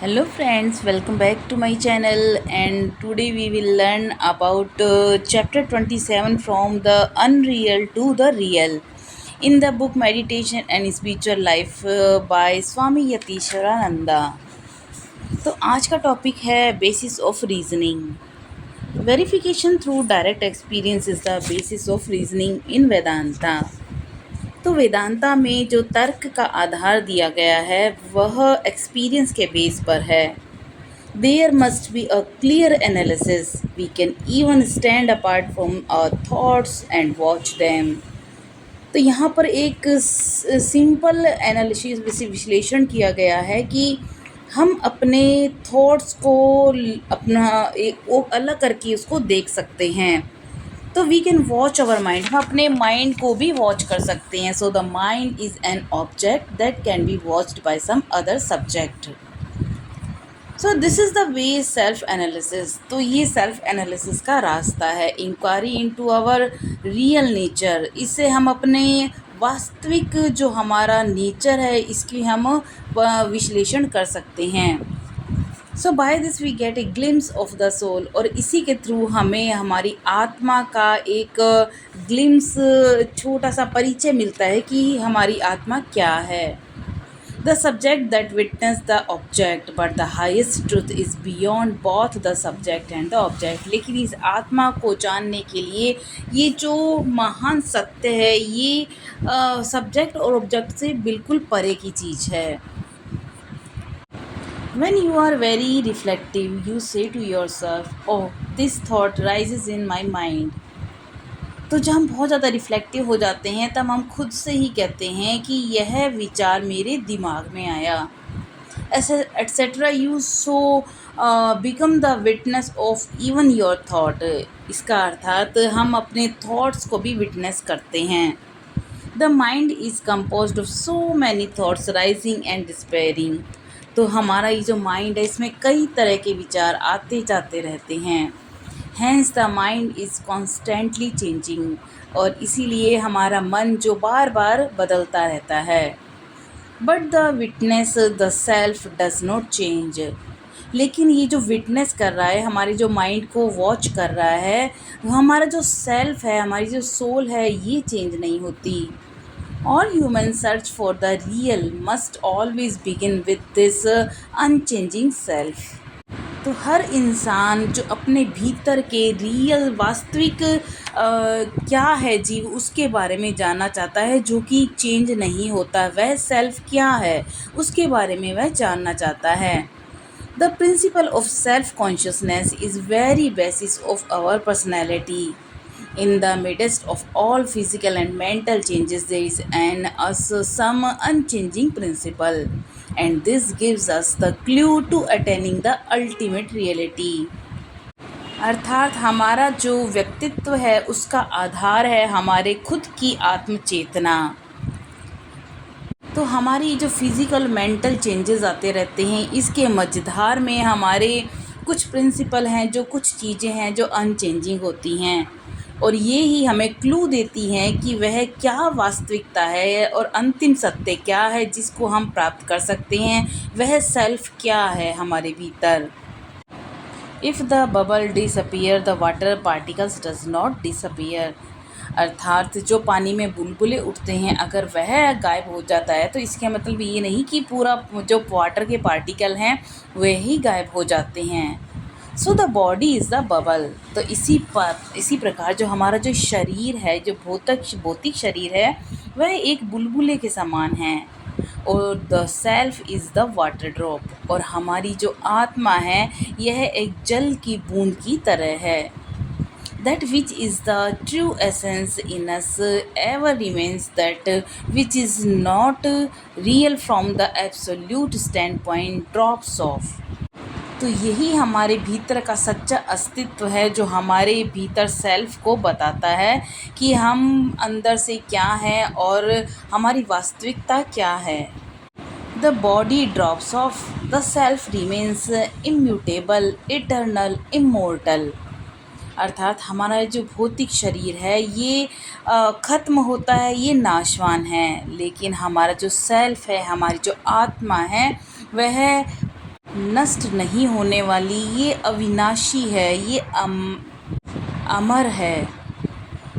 Hello friends, welcome back to my channel, and today we will learn about chapter 27 from the unreal to the real in the book Meditation and Spiritual Life by Swami Yatishwarananda. तो आज का topic है basis of reasoning. Verification through direct experience is the basis of reasoning in Vedanta. तो वेदांता में जो तर्क का आधार दिया गया है वह एक्सपीरियंस के बेस पर है. There must be a clear analysis. We can even stand apart from our thoughts and watch them. तो यहाँ पर एक सिंपल एनालिसिस विश्लेषण किया गया है कि हम अपने थॉट्स को अपना एक वो अलग करके उसको देख सकते हैं. तो we can watch our mind, हम अपने माइंड को भी वॉच कर सकते हैं. So the mind is an object that can be watched by some other subject. So this is the way self analysis. तो ये सेल्फ एनालिसिस का रास्ता है. Inquiry into our real nature, इससे हम अपने वास्तविक जो हमारा नेचर है इसकी हम विश्लेषण कर सकते हैं. So by this we get a glimpse of the soul, और इसी के थ्रू हमें हमारी आत्मा का एक ग्लिम्स, छोटा सा परिचय मिलता है कि हमारी आत्मा क्या है. The subject that witnessed the object, but the highest truth is beyond both the subject and the object. लेकिन इस आत्मा को जानने के लिए ये जो महान सत्य है ये सब्जेक्ट और ऑब्जेक्ट से बिल्कुल परे की चीज़ है. When you are very reflective, you say to yourself, "Oh, this thought rises in my mind." तो जब हम बहुत ज़्यादा रिफ्लेक्टिव हो जाते हैं तब हम खुद से ही कहते हैं कि यह विचार मेरे दिमाग में आया, ऐसे etcetera. You so become the witness of even your thought. इसका अर्थात हम अपने थॉट्स को भी विटनेस करते हैं. The mind is composed of so many thoughts rising and despairing. तो हमारा ये जो माइंड है इसमें कई तरह के विचार आते जाते रहते हैं. Hence the mind is constantly changing, और इसीलिए हमारा मन जो बार बार बदलता रहता है. But the witness the self does not change. लेकिन ये जो विटनेस कर रहा है, हमारे जो माइंड को वॉच कर रहा है, वो हमारा जो सेल्फ है, हमारी जो सोल है, ये चेंज नहीं होती. All human search for the real must always begin with this unchanging self. तो हर इंसान जो अपने भीतर के रियल वास्तविक क्या है जीव, उसके बारे में जानना चाहता है, जो कि चेंज नहीं होता. वह सेल्फ क्या है उसके बारे में वह जानना चाहता है. The principle of self consciousness is very basis of our personality. In the midst of all physical and mental changes, there is an us some unchanging principle, and this gives us the clue to attaining the ultimate reality. अर्थात हमारा जो व्यक्तित्व है उसका आधार है हमारे खुद की आत्म चेतना. तो हमारी जो फिज़िकल मेंटल चेंजेस आते रहते हैं, इसके मझधार में हमारे कुछ प्रिंसिपल हैं, जो कुछ चीज़ें हैं जो अनचेंजिंग होती हैं, और ये ही हमें क्लू देती हैं कि वह क्या वास्तविकता है और अंतिम सत्य क्या है जिसको हम प्राप्त कर सकते हैं. वह सेल्फ क्या है हमारे भीतर. If the bubble disappear the water particles does not disappear. अर्थात जो पानी में बुलबुले उठते हैं, अगर वह गायब हो जाता है तो इसका मतलब ये नहीं कि पूरा जो वाटर के पार्टिकल हैं वह ही गायब हो जाते हैं. So the body is the bubble. तो इसी प्रकार जो हमारा जो शरीर है, जो भौतिक शरीर है, वह एक बुलबुले के समान है. और the self is the water drop. और हमारी जो आत्मा है यह एक जल की बूंद की तरह है. That which is the true essence in us ever remains, that which is not real from the absolute standpoint drops off. तो यही हमारे भीतर का सच्चा अस्तित्व है, जो हमारे भीतर सेल्फ को बताता है कि हम अंदर से क्या हैं और हमारी वास्तविकता क्या है. The body drops of, the self remains immutable, eternal, immortal. अर्थात हमारा जो भौतिक शरीर है ये ख़त्म होता है, ये नाशवान है, लेकिन हमारा जो सेल्फ है, हमारी जो आत्मा है, वह नष्ट नहीं होने वाली, ये अविनाशी है, ये अमर है।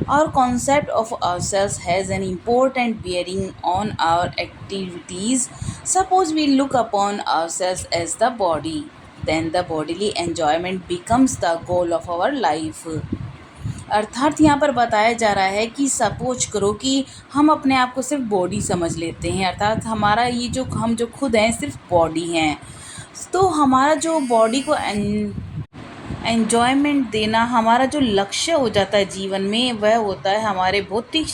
Our concept of ourselves has an important bearing on our activities. Suppose we look upon ourselves as the body, then the bodily enjoyment becomes the goal of our life. अर्थात यहाँ पर बताया जा रहा है कि सपोज करो कि हम अपने आप को सिर्फ बॉडी समझ लेते हैं, अर्थात हमारा ये जो हम जो खुद हैं सिर्फ बॉडी हैं। तो हमारा जो बॉडी को एन्जॉयमेंट देना हमारा जो लक्ष्य हो जाता है जीवन में, वह होता है हमारे भौतिक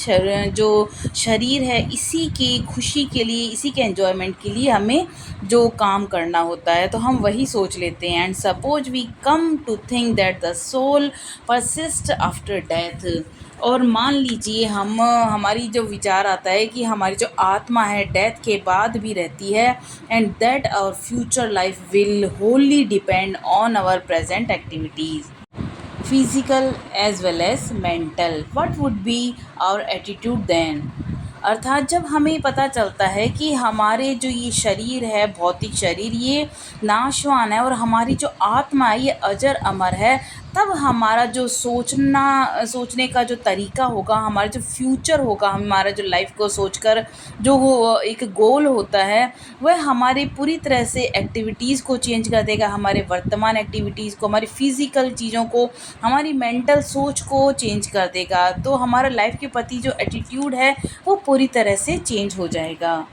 जो शरीर है, इसी की खुशी के लिए, इसी के एन्जॉयमेंट के लिए हमें जो काम करना होता है, तो हम वही सोच लेते हैं। And suppose we come to think that the soul persist after death. और मान लीजिए हमारी जो विचार आता है कि हमारी जो आत्मा है डेथ के बाद भी रहती है, and that our future life will wholly depend on our present activities, physical as well as mental. What would be our attitude then. अर्थात जब हमें पता चलता है कि हमारे जो ये शरीर है, भौतिक शरीर, ये नाशवान है और हमारी जो आत्मा है ये अजर अमर है, तब हमारा जो सोचने का जो तरीका होगा, हमारा जो फ्यूचर होगा, हमारा जो लाइफ को सोचकर जो वो एक गोल होता है, वह हमारी पूरी तरह से एक्टिविटीज़ को चेंज कर देगा, हमारे वर्तमान एक्टिविटीज़ को, हमारी फिज़िकल चीज़ों को, हमारी मेंटल सोच को चेंज कर देगा। तो हमारा लाइफ के प्रति जो एटीट्यूड है वो पूरी तरह से चेंज हो जाएगा।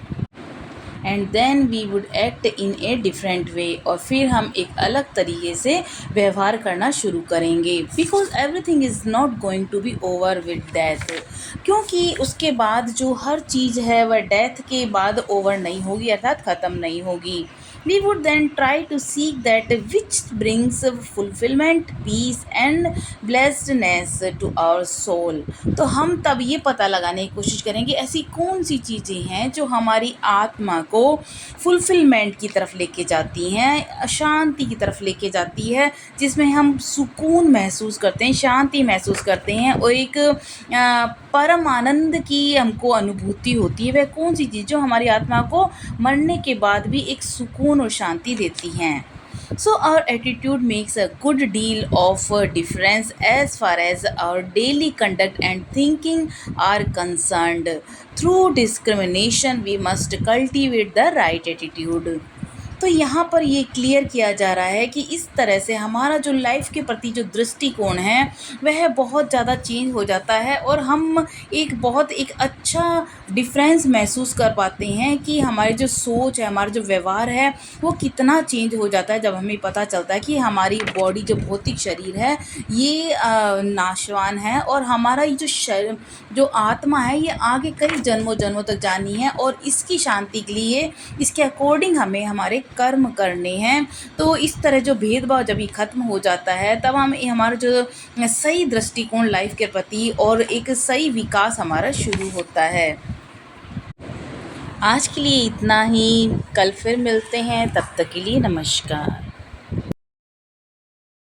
And then we would act in a different way, और फिर हम एक अलग तरीके से व्यवहार करना शुरू करेंगे। Because everything is not going to be over with death, क्योंकि उसके बाद जो हर चीज़ है वह डेथ के बाद ओवर नहीं होगी, अर्थात ख़त्म नहीं होगी। We would then try to seek that which brings fulfillment, peace and blessedness to our soul. तो हम तब ये पता लगाने की कोशिश करेंगे ऐसी कौन सी चीज़ें हैं जो हमारी आत्मा को फुलफिलमेंट की तरफ लेके जाती हैं, शांति की तरफ लेके जाती है, जिसमें हम सुकून महसूस करते हैं, शांति महसूस करते हैं और एक परम आनंद की हमको अनुभूति होती है। वह कौन सी चीज़ जो हमारी आत्मा को मरने के बाद भी एक सुकून और शांति देती हैं। So our attitude makes a good deal of difference as far as our daily conduct and thinking are concerned. Through discrimination we must cultivate the right attitude. तो यहाँ पर ये क्लियर किया जा रहा है कि इस तरह से हमारा जो लाइफ के प्रति जो दृष्टिकोण है वह बहुत ज़्यादा चेंज हो जाता है, और हम एक अच्छा डिफरेंस महसूस कर पाते हैं कि हमारी जो सोच है, हमारा जो व्यवहार है वो कितना चेंज हो जाता है जब हमें पता चलता है कि हमारी बॉडी जो भौतिक शरीर है ये नाशवान है, और हमारा ये जो आत्मा है ये आगे कई जन्मों जन्मों तक जानी है, और इसकी शांति के लिए इसके अकॉर्डिंग हमें हमारे कर्म करने हैं। तो इस तरह जो भेदभाव जब ये ख़त्म हो जाता है तब हम हमारा जो सही दृष्टिकोण लाइफ के प्रति और एक सही विकास हमारा शुरू होता है। आज के लिए इतना ही, कल फिर मिलते हैं, तब तक के लिए नमस्कार।